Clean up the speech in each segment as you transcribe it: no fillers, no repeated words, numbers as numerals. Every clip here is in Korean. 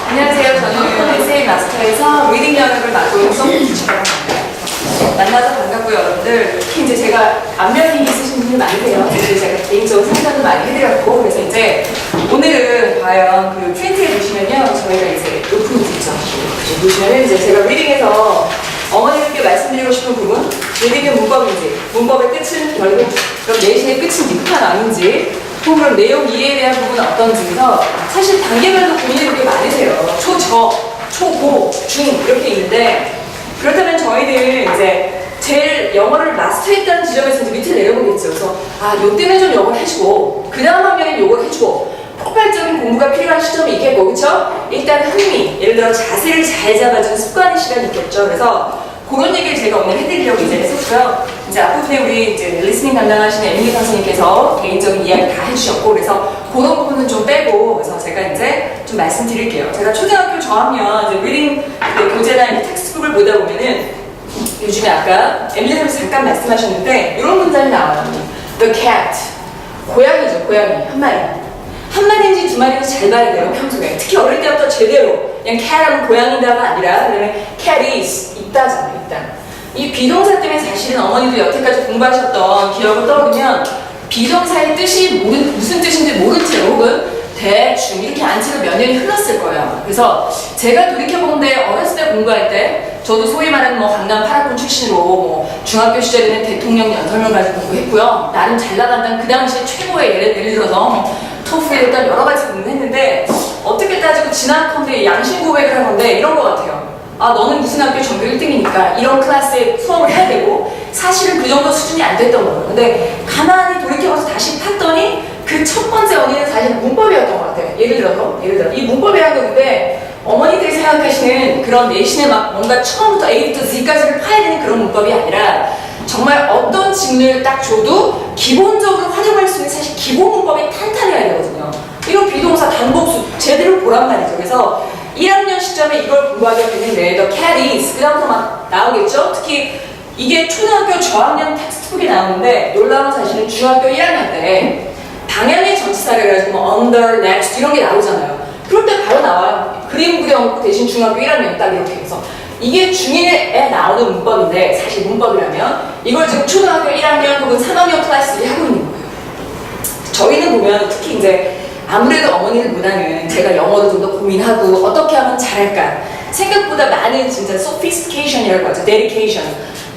안녕하세요. 저는 에세이 마스터에서 리딩 영역을 맡고 있는 송지주라고 합니다. 만나서 반갑고요, 여러분들. 특히 이제 제가 안면이 있으신 분들 많으세요. 그래서 제가 개인적으로 상담도 많이 해드렸고, 그래서 이제 오늘은 과연 그 프린트에 보시면요, 저희가 이제 오픈이 있죠. 보시면은 이제 제가 리딩에서 어머니들께 말씀드리고 싶은 부분, 리딩의 문법인지, 문법의 끝은 결국 그럼 내신의 끝인지 끝은 아닌지, 혹은 그럼 내용 이해에 대한 부분은 어떤지에서 사실 단계별로 고민이 그렇게 많으세요. 초, 초, 고, 중 이렇게 있는데 그렇다면 저희는 이제 제일 영어를 마스터했다는 지점에서 이제 밑에 내려보겠죠. 그래서 요때는 좀 영어를 해주고 그 다음 학년엔 요걸 해주고 폭발적인 공부가 필요한 시점이 있겠고, 그렇죠? 일단 흥미, 예를 들어 자세를 잘 잡아주는 습관의 시간이 있겠죠. 그래서 그런 얘기를 제가 오늘 해드리려고 이제 했었고요. 이제 앞부분에 우리 이제 리스닝 담당하시는 에밀리 선생님께서 개인적인 이야기 다 해주셨고, 그래서 그런 부분은 좀 빼고, 그래서 제가 이제 좀 말씀드릴게요. 제가 초등학교 저학년 이제 리딩 교재나 이제 텍스트북을 보다 보면은 요즘에 아까 에밀리 선생님 잠깐 말씀하셨는데 이런 문장이 나와요. The cat. 고양이죠, 고양이. 한 마리. 한 마리인지 두 마리인지 잘 봐야 돼요, 평소에. 특히 어릴 때부터 제대로. 그냥 cat하면 고양이다가 아니라, 그다음에 cat is, 있다잖아요, 있다. 이 비동사 때문에 사실은 어머니도 여태까지 공부하셨던 기억을 떠오르면 비동사의 뜻이 무슨 뜻인지 모른 채 혹은 대충 이렇게 안 채로 몇 년이 흘렀을 거예요. 그래서 제가 돌이켜보는데 어렸을 때 공부할 때 저도 소위 말하는 뭐 강남 8학군 출신으로 뭐 중학교 시절에는 대통령 연설문까지 공부했고요. 나름 잘 나간다는 그 당시에 최고의 예를 들어서 토플에 일단 여러 가지 공부했는데 어떻게 따지고 지나컨대 양심 고백을 한 건데 이런 것 같아요. 너는 무슨 학교 전교 1등이니까 이런 클래스에 수업을 해야 되고 사실은 그 정도 수준이 안 됐던 거예요. 근데 가만히 돌이켜봐서 다시 팠더니 그 첫 번째 원인은 사실 문법이었던 것 같아요. 예를 들어 이 문법이라는 건데 어머니들이 생각하시는 그런 내신에 막 뭔가 처음부터 A부터 Z까지를 파야 되는 그런 문법이 아니라 정말 어떤 질문을 딱 줘도 기본적으로 활용할 수 있는 사실 기본 문법이 탄탄해야 되거든요. 이런 비동사 단복수 제대로 보란 말이죠. 그래서 1학년 시점에 이걸 공부하게 됐는데 The cat is 그 다음부터 막 나오겠죠. 특히 이게 초등학교 저학년 텍스트북에 나오는데 놀라운 사실은 중학교 1학년 때 방향의 전치사를 해가지고 뭐 under, next 이런 게 나오잖아요. 그럴 때 바로 나와요. 그림 그려놓고 대신 중학교 1학년 딱 이렇게 해서 이게 중1에 나오는 문법인데 사실 문법이라면 이걸 지금 초등학교 1학년 혹은 3학년 클래스들이 하고 있는 거예요. 저희는 보면 특히 이제 아무래도 어머니들보다는 제가 영어를 좀 더 고민하고 어떻게 하면 잘할까 생각보다 많은 진짜 sophistication이라고 하죠. dedication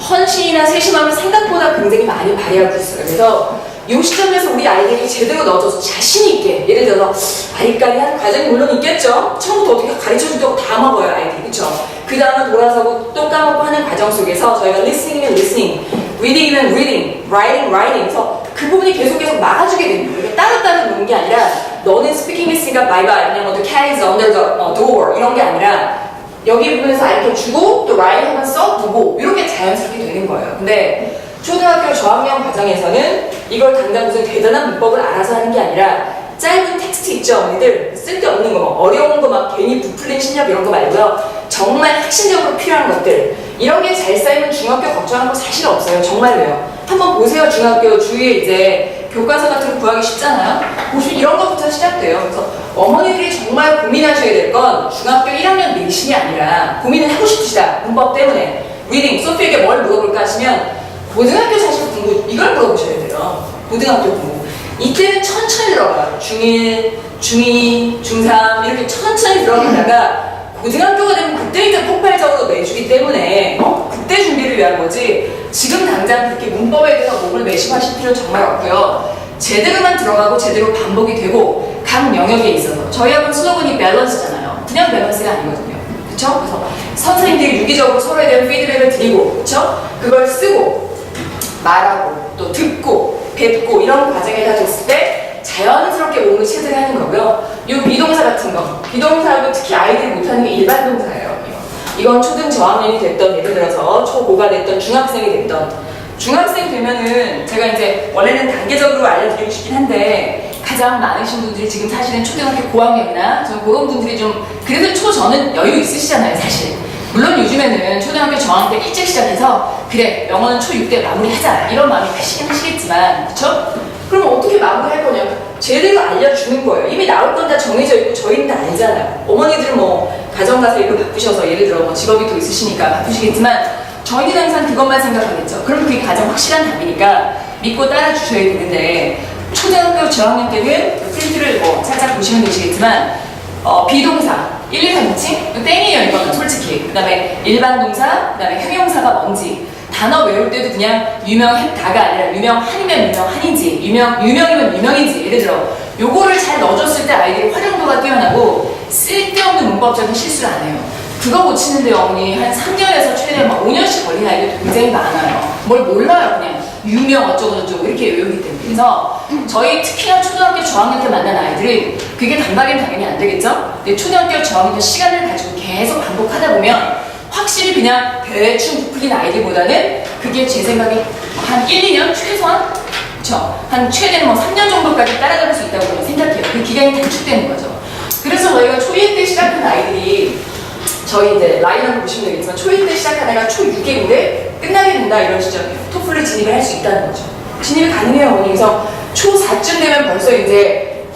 헌신이나 세심함을 생각보다 굉장히 많이 발휘하고 있어요. 그래서 이 시점에서 우리 아이들이 제대로 넣어줘서 자신있게 예를 들어서 아이까지 하는 과정이 물론 있겠죠. 처음부터 어떻게 가르쳐준다고 다 먹어요, 아이들이. 그쵸? 그 다음은 돌아서고 또 까먹고 하는 과정 속에서 저희가 listening이면 listening, reading이면 reading, writing 그래서 그 부분이 계속 막아주게 됩니다. 이게 따로따로 노는 게 아니라 너는 speaking 했으니까 bye bye 그냥 the cat is under the door 이런 게 아니라 여기 부분에서 알려주고 또 write 한번 써보고 이렇게 자연스럽게 되는 거예요. 근데 초등학교 저학년 과정에서는 이걸 당장 무슨 대단한 문법을 알아서 하는 게 아니라 짧은 텍스트 있죠, 어머니들? 쓸데없는 거, 어려운 거 막 괜히 부풀린 실력 이런 거 말고요. 정말 핵심적으로 필요한 것들 이런 게 잘 쌓이면 중학교 걱정하는 거 사실 없어요. 정말로요. 한번 보세요. 중학교 주위에 이제 교과서 같은 거 구하기 쉽잖아요. 보시면 이런 것부터 시작돼요. 그래서 어머니들이 정말 고민하셔야 될 건 중학교 1학년 내신이 아니라 고민을 하고 싶으시다. 문법 때문에. 리딩, 소피에게 뭘 물어볼까 하시면 고등학교 사실 공부 이걸 물어보셔야 돼요. 고등학교 공부. 이때는 천천히 들어가요. 중1, 중2, 중3 이렇게 천천히 들어가다가 고등학교가 되면 그때 이제 폭발적으로 내주기 때문에 그때 준비를 위한 거지 지금 당장 그렇게 문법에 대해서 몸을 매심하실 필요는 정말 없고요. 제대로만 들어가고 제대로 반복이 되고 각 영역에 있어서 저희 학원 슬로건이 밸런스잖아요. 그냥 밸런스가 아니거든요. 그쵸? 그래서 선생님들이 유기적으로 서로에 대한 피드백을 드리고 그쵸? 그걸 쓰고 말하고 또 듣고 뵙고 이런 과정에 다 됐을 때 자연스럽게 몸을 체득하는 거고요. 이 비동사 같은 거 비동사하고 특히 아이들이 못하는 게 일반 동사예요. 이건 초등 저학년이 됐던 예를 들어서 초고가 됐던 중학생이 됐던 중학생 되면은 제가 이제 원래는 단계적으로 알려드리고 싶긴 한데 가장 많으신 분들이 지금 사실은 초등학교 고학년이나 저 그런 분들이 좀 그래도 저는 여유 있으시잖아요, 사실. 물론 요즘에는 초등학교 저학년 때 일찍 시작해서 그래 영어는 초6 때 마무리하자 이런 마음이 크시긴 하시겠지만 그쵸? 그럼 어떻게 마무리할 거냐? 제대로 알려주는 거예요. 이미 나올 건 다 정해져 있고 저희는 다 알잖아요. 어머니들은 뭐 가정가사 일로 바쁘셔서 예를 들어 뭐 직업이 또 있으시니까 바쁘시겠지만 저희는 항상 그것만 생각하겠죠. 그럼 그게 가장 확실한 답이니까 믿고 따라주셔야 되는데 초등학교 저학년 때는 프린트를 뭐 살짝 보시면 되시겠지만 비동사 1, 2, 3인칭 땡이에요. 이거는 솔직히. 그 다음에 일반 동사, 그 다음에 형용사가 뭔지 단어 외울 때도 그냥 유명했다가 아니라 유명한이면 유명한인지 유명이면 유명인지 예를 들어 요거를 잘 넣어줬을 때 아이들이 활용도가 뛰어나고 쓸데없는 문법적인 실수를 안 해요. 그거 고치는데 어머니 한 3년에서 최대 막 5년씩 걸리는 아이들 굉장히 많아요. 뭘 몰라요. 그냥 유명 어쩌고저쩌고 이렇게 외우기 때문에. 그래서 저희 특히나 초등학교 저학년 때 만난 아이들은 그게 단박에는 당연히 안 되겠죠? 근데 초등학교 저학년 때 시간을 가지고 계속 반복하다 보면 확실히 그냥 대충 부풀린 아이들보다는 그게 제 생각에 한 1, 2년 최소한 그쵸? 한 최대는 뭐 3년 정도까지 따라갈 수 있다고 저는 생각해요. 그 기간이 단축되는 거죠. 그래서 저희가 초1 때 시작한 아이들이 저희 이제 라인을 보시면 되겠지만 초1 때 시작한 애가 초6인데 끝나게 된다 이런 시점이에요. 토플을 진입을 할 수 있다는 거죠. 진입이 가능해요. 그래서 초4쯤 되면 벌써 이제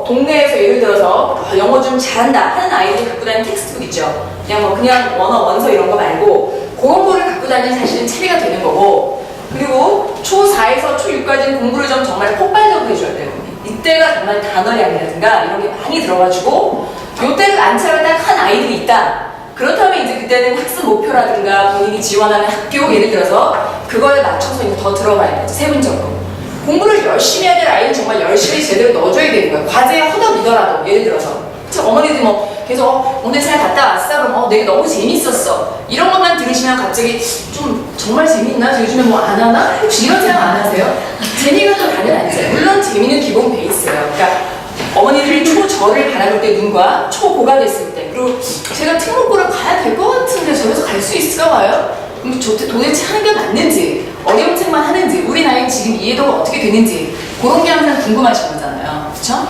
동네에서 예를 들어서 영어 좀 잘한다 하는 아이들이 갖고 다니는 텍스트북 있죠. 그냥 원어, 원서 이런 거 말고 그런 거를 갖고 다니는 사실은 체리가 되는 거고 그리고 초4에서 초6까지는 공부를 좀 정말 폭발적으로 해줘야 돼요. 이때가 정말 단어량이라든가 이런 게 많이 들어가지고 요때를 안착을 딱 한 아이들이 있다. 그렇다면 이제 그때는 학습 목표라든가 본인이 지원하는 학교 예를 들어서 그거에 맞춰서 이제 더 들어가야 되죠. 세분적으로. 공부를 열심히 해야 될 아이는 정말 열심히 제대로 넣어줘야 되는 거예요. 과제에 허덕이더라도 예를 들어서 어머니들이 뭐 계속 오늘 잘 갔다 왔어? 그럼 내가 너무 재밌었어. 이런 것만 들으시면 갑자기 좀 정말 재밌나? 요즘에 뭐 안 하나? 혹시 이런 생각 안 하세요? 재미가 또 당연하죠. 물론 재미는 기본 베이스예요. 그러니까 어머니들이 초저를 바라볼 때 눈과 초고가 됐을 때 그리고 제가 특목고를 가야 될 것 같은데 저기서 갈 수 있을까 봐요? 그럼 도대체 하는 게 맞는지 어려운 책만 하는지 우리 나이 지금 이해도가 어떻게 되는지 그런 게 항상 궁금하신 거잖아요. 그렇죠?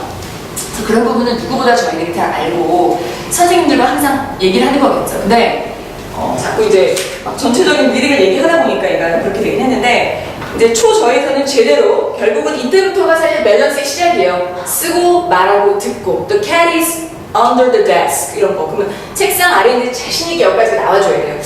그래서 그런 부분은 누구보다 저희들이 잘 알고 선생님들과 항상 얘기를 하는 거겠죠. 근데 자꾸 이제 전체적인 리딩을 얘기하다 보니까 얘가 그렇게 되긴 했는데 이제 초저에서는 제대로 결국은 이때부터가 사실 밸런스의 시작이에요. 쓰고 말하고 듣고 The cat is under the desk 이런 거 그러면 책상 아래에 있는 자신있게 여기까지 나와줘야 돼요.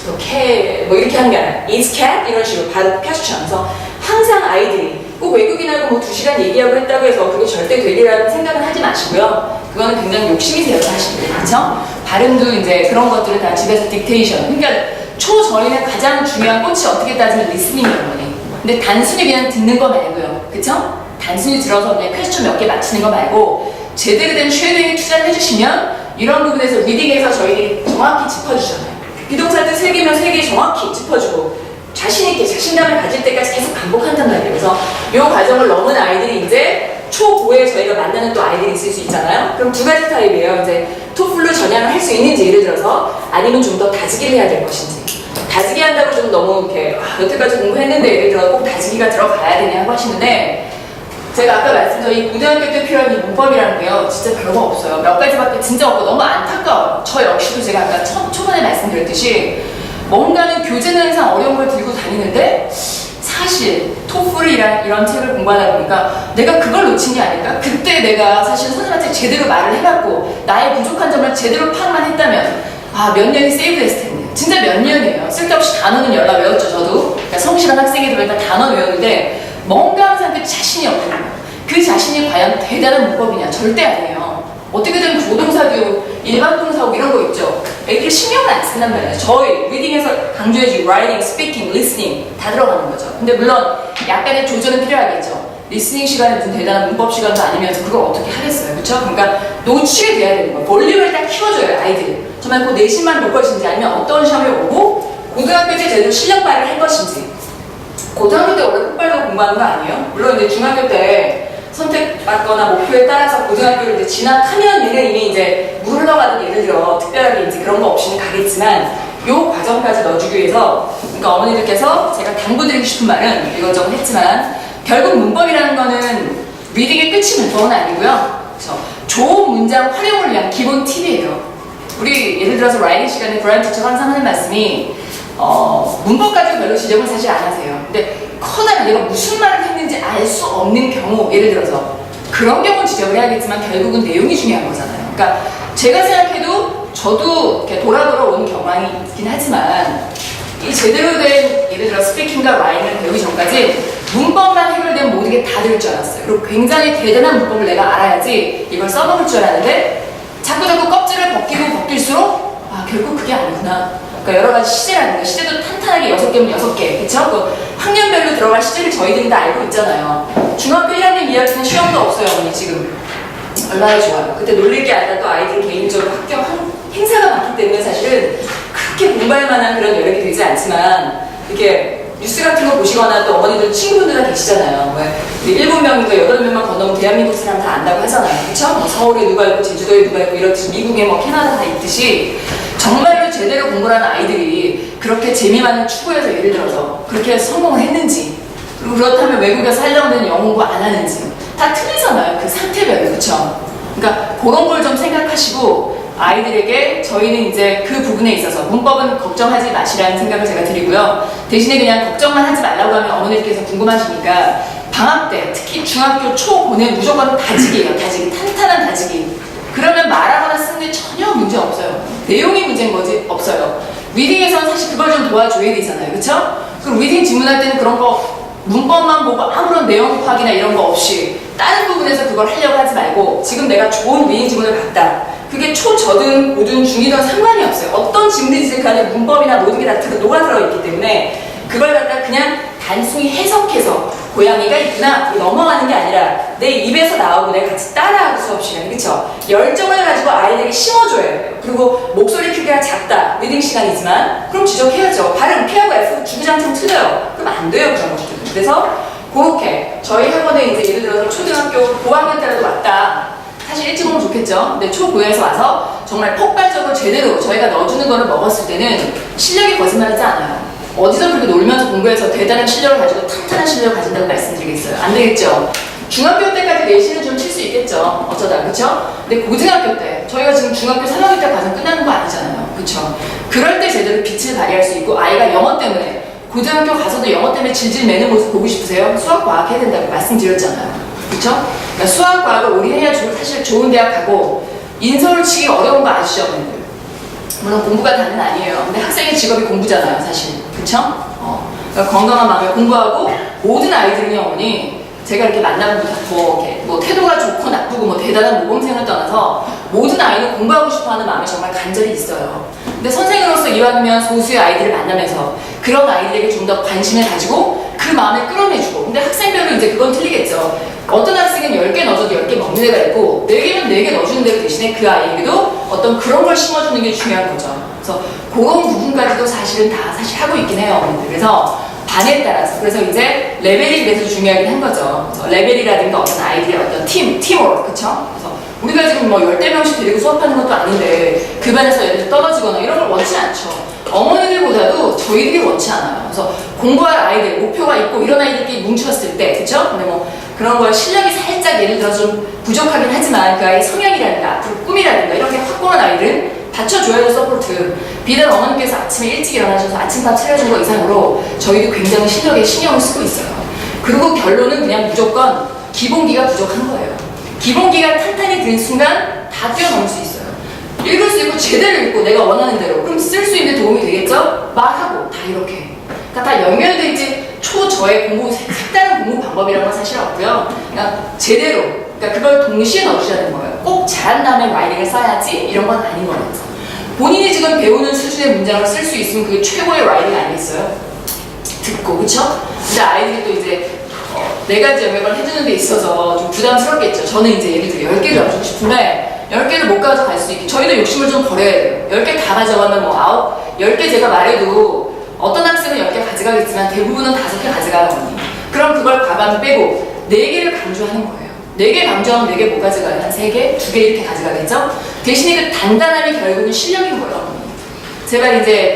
또 cat 뭐 이렇게 하는 게 아니라 is cat 이런 식으로 바로 펴주셔서 항상 아이들이 꼭 외국인하고 뭐 2시간 얘기하고 했다고 해서 그게 절대 되리라는 생각은 하지 마시고요. 그거는 굉장히 욕심이세요 사실. 그렇죠? 발음도 이제 그런 것들을 다 집에서 딕테이션 그러니까 초저에는 가장 중요한 꽃이 어떻게 따지면 리스닝이에요. 근데 단순히 그냥 듣는 거 말고요. 그쵸? 단순히 들어서 그냥 퀘스천 몇 개 맞히는 거 말고 제대로 된 쉐도잉 투자를 해주시면 이런 부분에서 리딩에서 저희들이 정확히 짚어주잖아요. 비동사들 3개면 3개 정확히 짚어주고 자신있게 자신감을 가질 때까지 계속 반복한단 말이에요. 그래서 이 과정을 넘은 아이들이 이제 초9에 저희가 만나는 또 아이들이 있을 수 있잖아요. 그럼 2가지 타입이에요. 이제 토플로 전향을 할 수 있는지 예를 들어서 아니면 좀 더 다지기를 해야 될 것인지 다지기 한다고 좀 너무 이렇게 여태까지 공부했는데 예를 들어 꼭 다지기가 들어가야 되냐고 하시는데 제가 아까 말씀드린 고등학교 때 필요한 이 문법이라는 게요 진짜 별거 없어요. 몇 가지밖에 진짜 없고 너무 안타까워요. 저 역시도 제가 아까 초반에 말씀드렸듯이 뭔가는 교재는 항상 어려운 걸 들고 다니는데 사실 토플이랑 이런 책을 공부하다 보니까 내가 그걸 놓친 게 아닐까? 그때 내가 사실 선생님한테 제대로 말을 해봤고 나의 부족한 점을 제대로 파악만 했다면 몇 년이 세이브됐을 텐데 진짜 몇 년이에요. 쓸데없이 단어는 열라 외웠죠 저도. 그러니까 성실한 학생이다 보니까 단어 외우는데 뭔가 항상 그 자신이 없는 거예요. 그 자신이 과연 대단한 문법이냐? 절대 아니에요. 어떻게든 부동사교, 일반 동사고 이런 거 있죠. 이렇게 신경을 안 쓴단 말이에요. 저희 리딩에서 강조해주고 writing, speaking, listening 다 들어가는 거죠. 근데 물론 약간의 조절은 필요하겠죠. 리스닝 시간에 무슨 대단한 문법 시간도 아니면서 그걸 어떻게 하겠어요. 그렇죠? 그러니까 노출이 돼야 되는 거예요. 볼륨을 딱 키워줘요 아이들이. 정말 그 내신만 볼 것인지 아니면 어떤 시험에 오고 고등학교 때 제대로 실력 발휘를 할 것인지. 고등학교 때 원래 폭발로 공부하는 거 아니에요? 물론 이제 중학교 때 선택받거나 목표에 따라서 고등학교를 이제 진학하면 얘는 이미 이제 물 흘러가는 예를 들어 특별하게 이제 그런 거 없이는 가겠지만 요 과정까지 넣어주기 위해서 그러니까 어머니들께서 제가 당부드리고 싶은 말은 이것저것 했지만 결국 문법이라는 거는 리딩의 끝이 문법은 아니고요. 그렇죠? 좋은 문장 활용을 위한 기본 팁이에요. 우리 예를 들어서 라이딩 시간에 브라이언 티처가 항상 하는 말씀이 문법 가지고 별로 지적을 사실 안 하세요. 근데 커다란 얘가 무슨 말을 했는지 알 수 없는 경우 예를 들어서 그런 경우는 지적을 해야겠지만 결국은 내용이 중요한 거잖아요. 그러니까 제가 생각해도 저도 이렇게 돌아온 경향이 있긴 하지만 이 제대로 된 예를 들어 스피킹과 라이팅을 배우기 전까지 문법만 해결되면 모든 게 다 될 줄 알았어요. 그리고 굉장히 대단한 문법을 내가 알아야지 이걸 써먹을 줄 알았는데 자꾸 껍질을 벗길수록 결국 그게 아니구나. 그러니까 여러 가지 시제라는 거, 시제도 탄탄하게 6개면 6개, 그쵸? 그 학년별로 들어갈 시제를 저희들이 다 알고 있잖아요. 중학교 1학년 2학기는 시험도 없어요, 어머니 지금. 얼마나 좋아요. 그때 놀릴 게 아니라 또 아이들 개인적으로 학교 행사가 많기 때문에 사실은 그렇게 공부할 만한 그런 여력이 되지 않지만 이렇게 뉴스 같은 거 보시거나 또 어머니들 친구분들 다 계시잖아요. 왜 7명인가 8명만 건너면 대한민국 사람 다 안다고 하잖아요. 그쵸? 뭐 서울에 누가 있고 제주도에 누가 있고 이렇듯이 미국에 뭐 캐나다 다 있듯이 정말로 제대로 공부를 하는 아이들이 그렇게 재미 많은 추구에서 예를 들어서 그렇게 성공을 했는지 그리고 그렇다면 외국에 살려고 하는 영어 공부 안 하는지 다 틀리잖아요. 그 상태별로. 그쵸? 그러니까 그런 걸 좀 생각하시고 아이들에게 저희는 이제 그 부분에 있어서 문법은 걱정하지 마시라는 생각을 제가 드리고요. 대신에 그냥 걱정만 하지 말라고 하면 어머니께서 궁금하시니까 방학 때 특히 중학교 초고는 무조건 다지기예요. 다지기. 탄탄한 다지기. 그러면 말하거나 쓰는 데 전혀 문제 없어요. 내용이 문제인 거지 없어요. 리딩에서는 사실 그걸 좀 도와줘야 되잖아요. 그쵸? 그럼 리딩 질문할 때는 그런 거 문법만 보고 아무런 내용 파악이나 이런 거 없이 다른 부분에서 그걸 하려고 하지 말고 지금 내가 좋은 리딩 질문을 봤다. 그게 초저든 고든 중이든 상관이 없어요. 어떤 질문이든 간에 문법이나 모든 게 다 녹아들어 있기 때문에 그걸 갖다 그냥 단순히 해석해서 고양이가 있구나 넘어가는 게 아니라 내 입에서 나오고 내가 같이 따라하고 수업 시간에 그쵸? 열정을 가지고 아이들에게 심어줘야 돼요. 그리고 목소리 크기가 작다 리딩 시간이지만 그럼 지적해야죠. 발음 P하고 F 주구장창 틀려요. 그럼 안 돼요 그런 것들은. 그래서 그렇게 저희 학원에 이제 예를 들어서 초등학교 고학년 때라도 왔다. 사실 일찍 오면 좋겠죠. 근데 초고에서 와서 정말 폭발적으로 제대로 저희가 넣어주는 거를 먹었을 때는 실력이 거짓말하지 않아요. 어디서 그렇게 놀면서 공부해서 대단한 실력을 가지고 탄탄한 실력을 가진다고 말씀드리겠어요. 안 되겠죠. 중학교 때까지 내신은 좀 칠 수 있겠죠. 어쩌다 그쵸? 근데 고등학교 때 저희가 지금 중학교 3학년 때 과정 끝나는 거 아니잖아요. 그쵸? 그럴 때 제대로 빛을 발휘할 수 있고 아이가 영어 때문에 고등학교 가서도 영어 때문에 질질 매는 모습 보고 싶으세요? 수학 과학 해야 된다고 말씀드렸잖아요. 그쵸? 그러니까 수학 과학을 올인해야 사실 좋은 대학 가고 인서울 치기 어려운 거 아시죠? 물론 공부가 다는 아니에요. 근데 학생의 직업이 공부잖아요, 사실. 그쵸? 그러니까 건강한 마음에 공부하고 모든 아이들은요, 어머니 제가 이렇게 만나보면 뭐 태도가 좋고 나쁘고 뭐 대단한 모범생을 떠나서 모든 아이는 공부하고 싶어하는 마음이 정말 간절히 있어요. 근데 선생으로서 이왕이면 소수의 아이들을 만나면서 그런 아이들에게 좀 더 관심을 가지고 그 마음을 끌어내주고 근데 학생별로 이제 그건 틀리겠죠. 어떤 학생은 10개 넣어줘도 10개 먹는 애가 있고 4개면 4개 넣어주는 데 대신에 그 아이에게도 어떤 그런 걸 심어주는 게 중요한 거죠. 그래서 그런 부분까지도 사실은 다 사실 하고 있긴 해요. 어머니들. 그래서 반에 따라서 그래서 이제 레벨이 그래서 중요하긴 한 거죠. 그래서 레벨이라든가 어떤 아이들의 어떤 팀워크 그쵸? 그래서 우리가 지금 뭐 10대명씩 데리고 수업하는 것도 아닌데 그 반에서 예를 들어 떨어지거나 이런 걸 원치 않죠. 어머니들보다도 저희들이 원치 않아요. 그래서 공부할 아이들, 목표가 있고 이런 아이들끼리 뭉쳤을 때, 그쵸? 근데 뭐 그런 걸 실력이 살짝 예를 들어 좀 부족하긴 하지만 그 아이의 성향이라든가 앞으로 꿈이라든가 이런 게 확고한 아이들은 받쳐줘야죠, 서포트. 비단 어머니께서 아침에 일찍 일어나셔서 아침밥 차려준 거 이상으로 저희도 굉장히 실력에 신경을 쓰고 있어요. 그리고 결론은 그냥 무조건 기본기가 부족한 거예요. 기본기가 탄탄히 든 순간 다 뛰어넘을 수 있어요. 읽을 수 있고 제대로 읽고 내가 원하는 대로 그럼 쓸 수 있는 도움이 되겠죠? 말하고 다 이렇게 그러니까 다 연결돼 있지 초저의 공부 색다른 공부 방법이라는 건 사실 없고요. 그냥 제대로 그러니까 그걸 동시에 넣으셔야 되는 거예요. 꼭 잘한 다음에 라이팅을 써야지 이런 건 아닌 거예요. 본인이 지금 배우는 수준의 문장을 쓸 수 있으면 그게 최고의 라이팅 아니겠어요? 듣고 그쵸? 근데 아이들이 또 이제 4가지 영역을 해주는 데 있어서 좀 부담스럽겠죠. 저는 이제 예를 들어 10개를 넣어주고 싶은데 10개를 못 가져갈 수 있게 저희도 욕심을 좀 버려야 돼요. 10개 다 가져가면 뭐 10개 제가 말해도 어떤 학생은 10개 가져가겠지만 대부분은 5개 가져가요. 그럼 그걸 과반 빼고 4개를 강조하는 거예요. 4개 강조하면 4개 못 가져가요. 한 3개, 2개 이렇게 가져가겠죠? 대신에 그 단단함이 결국은 실력인 거예요. 제가 이제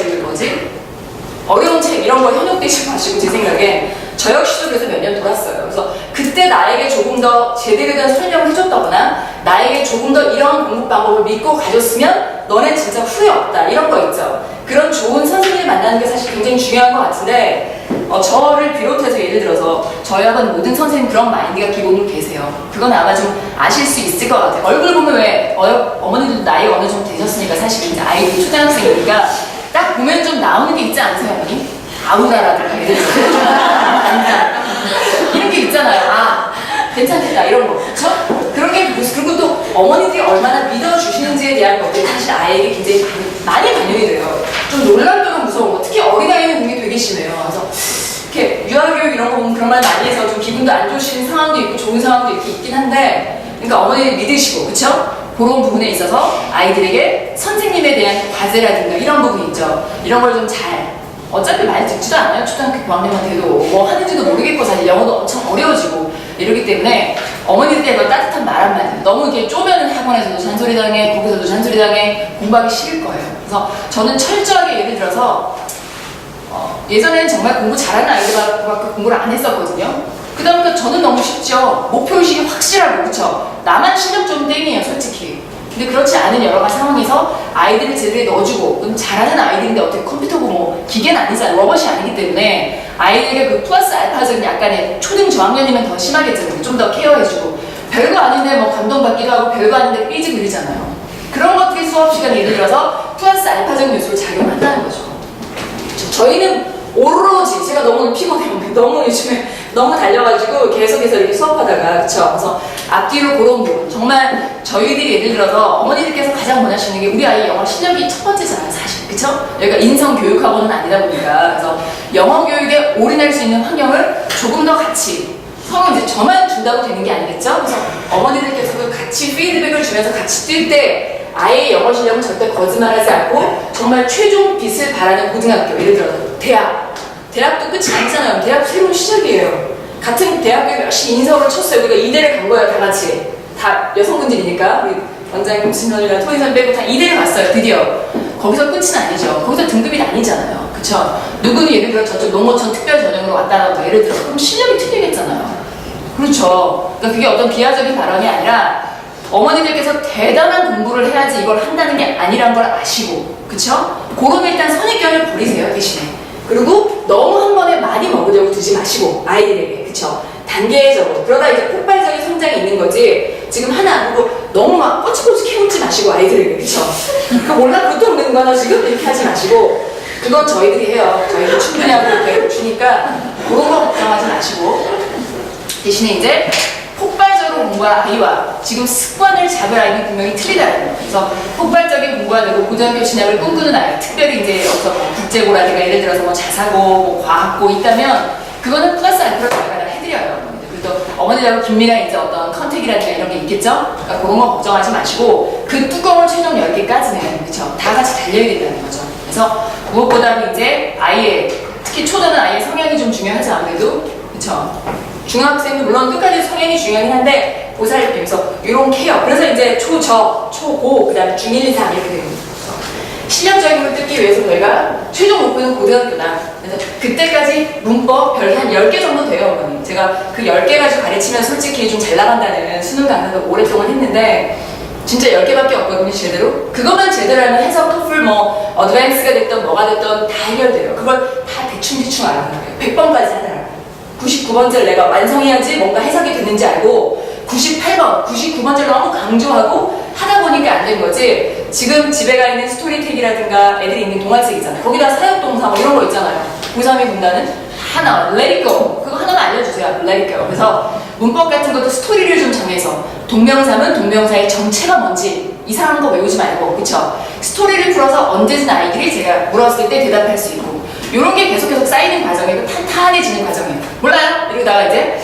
어려운 책 이런 거 현혹되지 마시고 제 생각에 저 역시도 그래서 몇 년 돌았어요. 그래서 그때 나에게 조금 더 제대로 된 설명을 해줬다거나 나에게 조금 더 이런 공부 방법을 믿고 가졌으면 너네 진짜 후회 없다 이런 거 있죠. 그런 좋은 선생님을 만나는 게 사실 굉장히 중요한 것 같은데 저를 비롯해서 예를 들어서 저희 학원 모든 선생님 그런 마인드가 기본으로 계세요. 그건 아마 좀 아실 수 있을 것 같아요. 얼굴 보면 왜 어머니들도 나이 어느 정도 되셨으니까 사실 이제 아이들이 초등학생이니까 딱 보면 좀 나오는 게 있지 않으세요, 어머니? 아우라라든가 예를 들어서 이런 게 있잖아요. 아, 괜찮겠다 이런 거 그렇죠? 그런 게 그리고 또 어머니들이 얼마나 믿어주시는지에 대한 것들이 사실 아이에게 굉장히 많이 반영이 돼요. 좀 놀랍도록 무서운 거 특히 어린아이는 그게 되게 심해요. 그래서 이렇게 유아교육 이런 거 보면 그런 말 많이 해서 좀 기분도 안 좋으신 상황도 있고 좋은 상황도 이렇게 있긴 한데 그러니까 어머니를 믿으시고 그렇죠? 그런 부분에 있어서 아이들에게 선생님에 대한 과제라든가 이런 부분이 있죠. 이런 걸 좀 잘 어차피 많이 듣지도 않아요. 초등학교 고학년만 돼도 뭐 하는지도 모르겠고 사실 영어도 엄청 어려워지고 이러기 때문에 어머니들의 그 따뜻한 말 한마디 너무 이렇게 쪼면은 학원에서도 잔소리 당해 거기서도 잔소리 당해 공부하기 싫을 거예요. 그래서 저는 철저하게 예를 들어서 예전에는 정말 공부 잘하는 아이들밖에 공부를 안 했었거든요. 그다음에 저는 너무 쉽죠. 목표의식이 확실하고 그렇죠. 나만 실력 좀 땡이에요 솔직히. 근데 그렇지 않은 여러 가지 상황에서 아이들을 제대로 넣어주고 잘하는 아이들인데 어떻게 컴퓨터고 뭐 기계는 아니잖아요. 로봇이 아니기 때문에 아이들에게 그 플러스 알파적인 약간의 초등 저학년이면 더 심하겠죠. 좀 더 케어해주고 별거 아닌데 뭐 감동받기도 하고 별거 아닌데 삐지고 이러잖아요. 그런 것들이 수업 시간에 예를 들어서 플러스 알파적인 요소를 작용한다는 거죠. 저희는 오로지 제가 너무 피곤해요. 너무 요즘에 너무 달려가지고 계속해서 이렇게 수업하다가 그쵸? 그래서 앞뒤로 그런 부분 정말 저희들이 예를 들어서 어머니들께서 가장 원하시는 게 우리 아이 영어 실력이 첫 번째잖아요 사실 그쵸? 여기가 인성교육학원은 아니다 보니까 그래서 영어 교육에 올인할 수 있는 환경을 조금 더 같이 서로 이제 저만 준다고 되는 게 아니겠죠? 그래서 어머니들께서도 같이 피드백을 주면서 같이 뛸 때 아이의 영어 실력은 절대 거짓말하지 않고 정말 최종 빛을 발하는 고등학교 예를 들어서 대학도 끝이 아니잖아요. 대학 새로운 시작이에요. 같은 대학교에 열심히 인서울을 쳤어요. 우리가 이대를 간 거예요, 다 같이. 다 여성분들이니까. 우리 원장님, 신현이랑 토이선 빼고 다 이대를 갔어요, 드디어. 거기서 끝은 아니죠. 거기서 등급이 나뉘잖아요. 그쵸? 누구는 예를 들어 저쪽 농어촌 특별 전형으로 왔다라고 예를 들어. 그럼 실력이 틀리겠잖아요. 그렇죠. 그러니까 그게 어떤 비하적인 발언이 아니라 어머니들께서 대단한 공부를 해야지 이걸 한다는 게 아니란 걸 아시고, 그쵸? 그런 일단 선입견을 버리세요, 대신에. 그리고 너무 한 번에 많이 먹으려고 두지 마시고 아이들에게 그쵸? 단계적으로 그러다 이제 폭발적인 성장이 있는 거지 지금 하나 안 보고 너무 막 꼬치꼬치 캐묻지 마시고 아이들에게 그쵸? 그 몰라 그것도 없는 거나 지금 이렇게 하지 마시고 그건 저희들이 해요. 저희들 충분히 하고 이렇게 주니까 그런 거 걱정하지 마시고 대신에 이제 폭발적으로 공부할 아이와 지금 습관을 잡을 아이는 분명히 틀리다는 거예요. 그래서 폭발적인 공부가 되고 고등학교 진학을 꿈꾸는 아이, 특별히 이제 어떤 국제고라든가 예를 들어서 뭐 자사고, 뭐 과학고 있다면 그거는 플러스 알파로 저희가 해드려요. 그리고 또 어머니하고 긴밀한 이제 어떤 컨택이라든가 이런 게 있겠죠? 그러니까 그런 거 걱정하지 마시고 그 뚜껑을 최종 10개까지는 그쵸? 다 같이 달려야 된다는 거죠. 그래서 무엇보다도 이제 아이의 특히 초등은 아이의 성향이 좀 중요하지 아무래도 그쵸? 중학생도 물론 끝까지 성향이 중요하긴 한데 보살핌, 그래서 이런 케어 그래서 이제 초저, 초고, 그 다음에 중1, 2, 3 이렇게 되는 거죠. 실력적인 걸 뜯기 위해서 저희가 최종 목표는 고등학교다. 그래서 그때까지 문법 별 한 10개 정도 돼요, 어머니. 제가 그 10개 가지고 가르치면 솔직히 좀 잘 나간다는 수능 강사도 오랫동안 했는데 진짜 10개밖에 없거든요, 제대로. 그것만 제대로 하면 해석, 토플, 뭐 어드밴스가 됐던 뭐가 됐던 다 해결돼요. 그걸 다 대충 알아요. 100번까지 하더라고요. 99번째를 내가 완성해야지 뭔가 해석이 됐는지 알고 98번, 99번째를 너무 강조하고 하다 보니까 안 된 거지. 지금 집에 가 있는 스토리텍이라든가 애들이 있는 동화책 있잖아요. 거기다 사역동사 뭐 이런 거 있잖아요. 고3이 본다는 하나, let it go. 그거 하나만 알려주세요. let it go. 그래서 문법 같은 것도 스토리를 좀 정해서 동명사면 동명사의 정체가 뭔지 이상한 거 외우지 말고 그쵸? 스토리를 풀어서 언제든 아이들이 제가 물었을 때 대답할 수 있고 이런 게 계속 쌓이는 과정이고 탄탄해지는 과정이에요. 몰라요? 이러다가 이제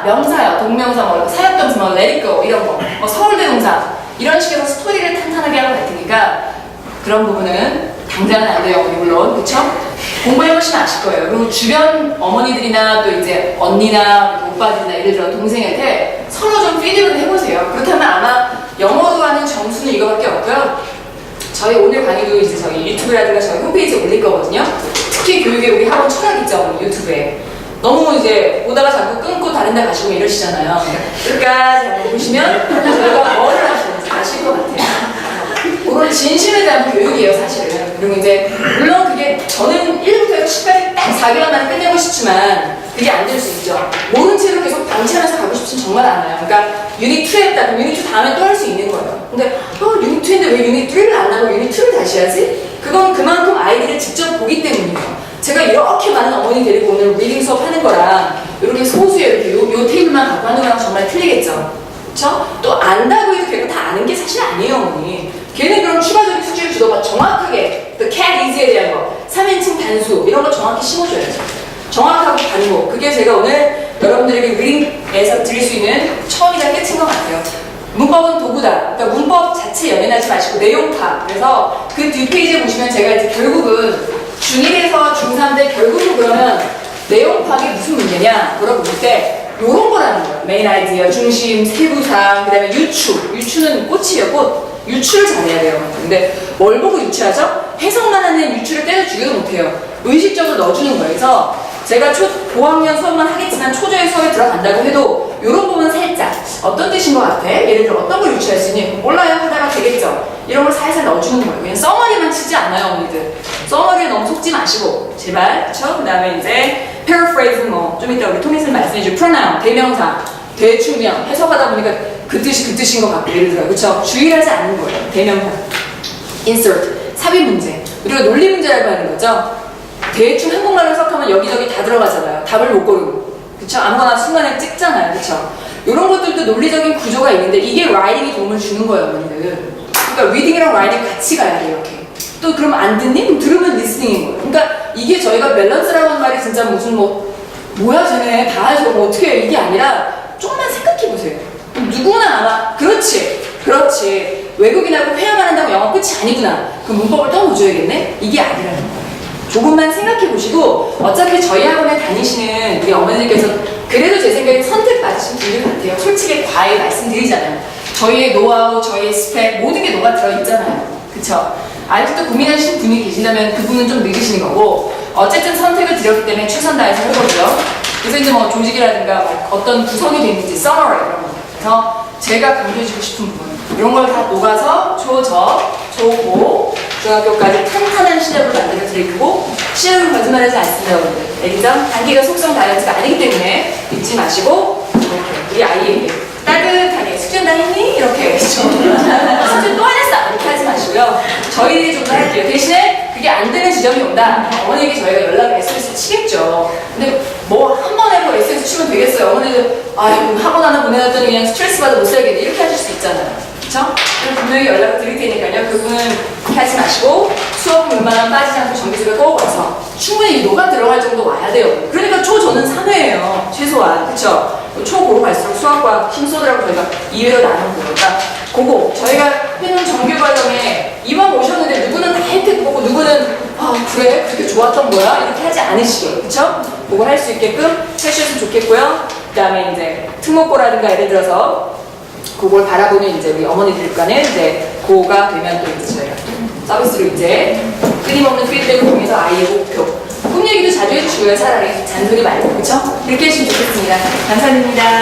명사요. 동명사 뭐 사역동사 뭐 let it go 이런 거 뭐 서울대 동사 이런 식으로 스토리를 탄탄하게 하고 갈 테니까 그런 부분은 당장은 안 돼요. 물론 그쵸? 공부해보시면 아실 거예요. 그리고 주변 어머니들이나 또 이제 언니나 오빠들이나 예를 들어 동생한테 서로 좀 피드백을 해보세요. 그렇다면 아마 영어로 하는 점수는 이거밖에 없고요. 저희 오늘 강의도 이제 저희 유튜브라든가 저희 홈페이지에 올릴 거거든요. 특히 교육에 우리 학원 철학 있죠, 유튜브에. 너무 이제 보다가 자꾸 끊고 다른 데 가시고 이러시잖아요. 끝까지 한번 보시면 저희가 뭐를 하시는지 아실 것 같아요. 그런 진심에 대한 교육이에요, 사실은. 그리고 이제 물론 그게 저는 1부터 시간이 딱 4개월 만에 끝내고 싶지만 그게 안 될 수 있죠. 모른 채로 계속 방치하면서 가고 싶지는 정말 않아요. 그러니까 유닛 2 했다. 그럼 유닛 2 다음에 또 할 수 있는 거예요. 근데 유닛 2인데 왜 유닛 3를 안 하고 유닛 2를 다시 하지? 그건 그만큼 아이들을 직접 보기 때문이에요. 제가 이렇게 많은 어머니 데리고 오늘 리딩 수업 하는 거랑 이렇게 소수의 이렇게 요 테이블만 갖고 하는 거랑 정말 틀리겠죠. 그쵸? 또 안다고 해도 걔가 다 아는 게 사실 아니에요, 어머니. 걔는 그럼 추가적인 숙제를 주더라도 정확하게 the cat is에 대한 거, 3인칭 단수 이런 거 정확히 심어줘야죠. 정확하고 반복. 그게 제가 오늘 여러분들에게 리딩에서 드릴 수 있는 처음이자 끝인 것 같아요. 문법은 도구다. 그러니까 문법 자체 연연하지 마시고 내용파. 그래서 그 뒷페이지에 보시면 제가 이제 결국은 중1에서 중3 때 결국은 그러면 내용 파악이 무슨 문제냐 물어볼 때 요런 거라는 거예요. 메인 아이디어, 중심, 세부사항, 그 다음에 유추. 유추는 꽃이에요, 꽃. 유추를 잘해야 돼요. 근데 뭘 보고 유추하죠? 해석만 하는 유추를 때려주기도 못해요. 의식적으로 넣어주는 거예요. 그래서 제가 고학년 수업만 하겠지만 초저의 수업에 들어간다고 해도 요런 부분 살짝 어떤 뜻인 것 같아? 예를 들어 어떤 걸 유추할 수 있니? 몰라요 하다가 되겠죠? 이런 걸 살살 넣어주는 거예요. 그냥 써머리만 치지 않아요, 언니들. 써머리에 너무 속지 마시고 제발. 그쵸? 그 다음에 이제 paraphrasing 좀 이따 우리 토미슨 말씀해줄 pronoun, 대명사, 대충 해석하다 보니까 그 뜻인 것 같고 예를 들어요. 그쵸? 주의하지 않는 거예요. 대명사. insert, 삽입 문제. 우리가 논리 문제라고 하는 거죠. 대충 한국말로 해석하면 여기저기 다 들어가잖아요. 답을 못 고르고. 그쵸? 아무거나 순간에 찍잖아요. 그쵸? 이런 것들도 논리적인 구조가 있는데 이게 라이딩이 도움을 주는 거예요, 어머니들. 그러니까 리딩이랑 라이딩 같이 가야 돼요, 이렇게. 또 그러면 안 듣니? 그럼 들으면 리스닝인 거예요. 그러니까 이게 저희가 밸런스라고 하는 말이 진짜 무슨 뭐야 쟤네 다 해서 어떻게 해 이게 아니라 조금만 생각해 보세요. 누구나 아마 그렇지. 외국인하고 회화만 한다고 영어 끝이 아니구나. 그럼 문법을 또 넣어줘야겠네? 이게 아니라는 거예요. 조금만 생각해 보시고 어차피 저희 학원에 다니시는 우리 어머니들께서 그래도 제 생각에 선택받으신 분들 같아요. 솔직히 과히 말씀드리잖아요. 저희의 노하우, 저희의 스펙 모든 게 녹아 들어있잖아요. 그쵸? 아직도 고민하시는 분이 계신다면 그분은 좀 늦으시는 거고 어쨌든 선택을 드렸기 때문에 최선 다해서 해보고요. 그래서 이제 조직이라든가 어떤 구성이 되는지 서머리 이런 거. 그래서 제가 강조해주고 싶은 부분 이런 걸 다 녹아서 초, 중학교까지 탄탄한 시력을 만들어 드리고 시력은 거짓말하지 않습니다, 여러분들. 알겠죠? 단기가 속성 다이어트가 아니기 때문에 잊지 마시고 이렇게 우리 아이에게 따뜻하게 숙제는 다 했니? 이렇게 숙제 또 안 했어! 이렇게 하지 마시고요. 저희들이 좀 더 할게요. 대신에 그게 안 되는 지점이 온다. 어머니에게 저희가 연락을 SOS 치겠죠. 근데 한 번 해고 SOS 치면 되겠어요. 어머니들 학원 하나 보내놨더니 그냥 스트레스 받아 못 살겠네. 이렇게 하실 수 있잖아요. 그쵸? 분명히 연락을 드릴 테니까요. 그분은 그렇게 하지 마시고 수업은 웬만하면 빠지지 않고 정기수업에 꼭 와서 충분히 녹아 들어갈 정도 와야 돼요. 그러니까 저는 3회예요. 최소한. 그쵸? 초고로 갈수록 수학과 힘소드라고 저희가 2회로 나눈 거니까 그거 저희가 해놓은 정규 과정에 이왕 오셨는데 누구는 다 혜택 보고 누구는 그래? 그렇게 좋았던 거야? 이렇게 하지 않으시게. 그쵸? 그거 할 수 있게끔 해주셨으면 좋겠고요. 그 다음에 이제 특목고라든가 예를 들어서 그걸 바라보는 이제 우리 어머니들과는 이제 고가 되면 또 이제 저희가 서비스로 이제 끊임없는 피드백을 통해서 아이의 목표 꿈 얘기도 자주 해주시고요. 차라리 잔소리 말고. 그쵸? 이렇게 해주시면 좋겠습니다. 감사드립니다.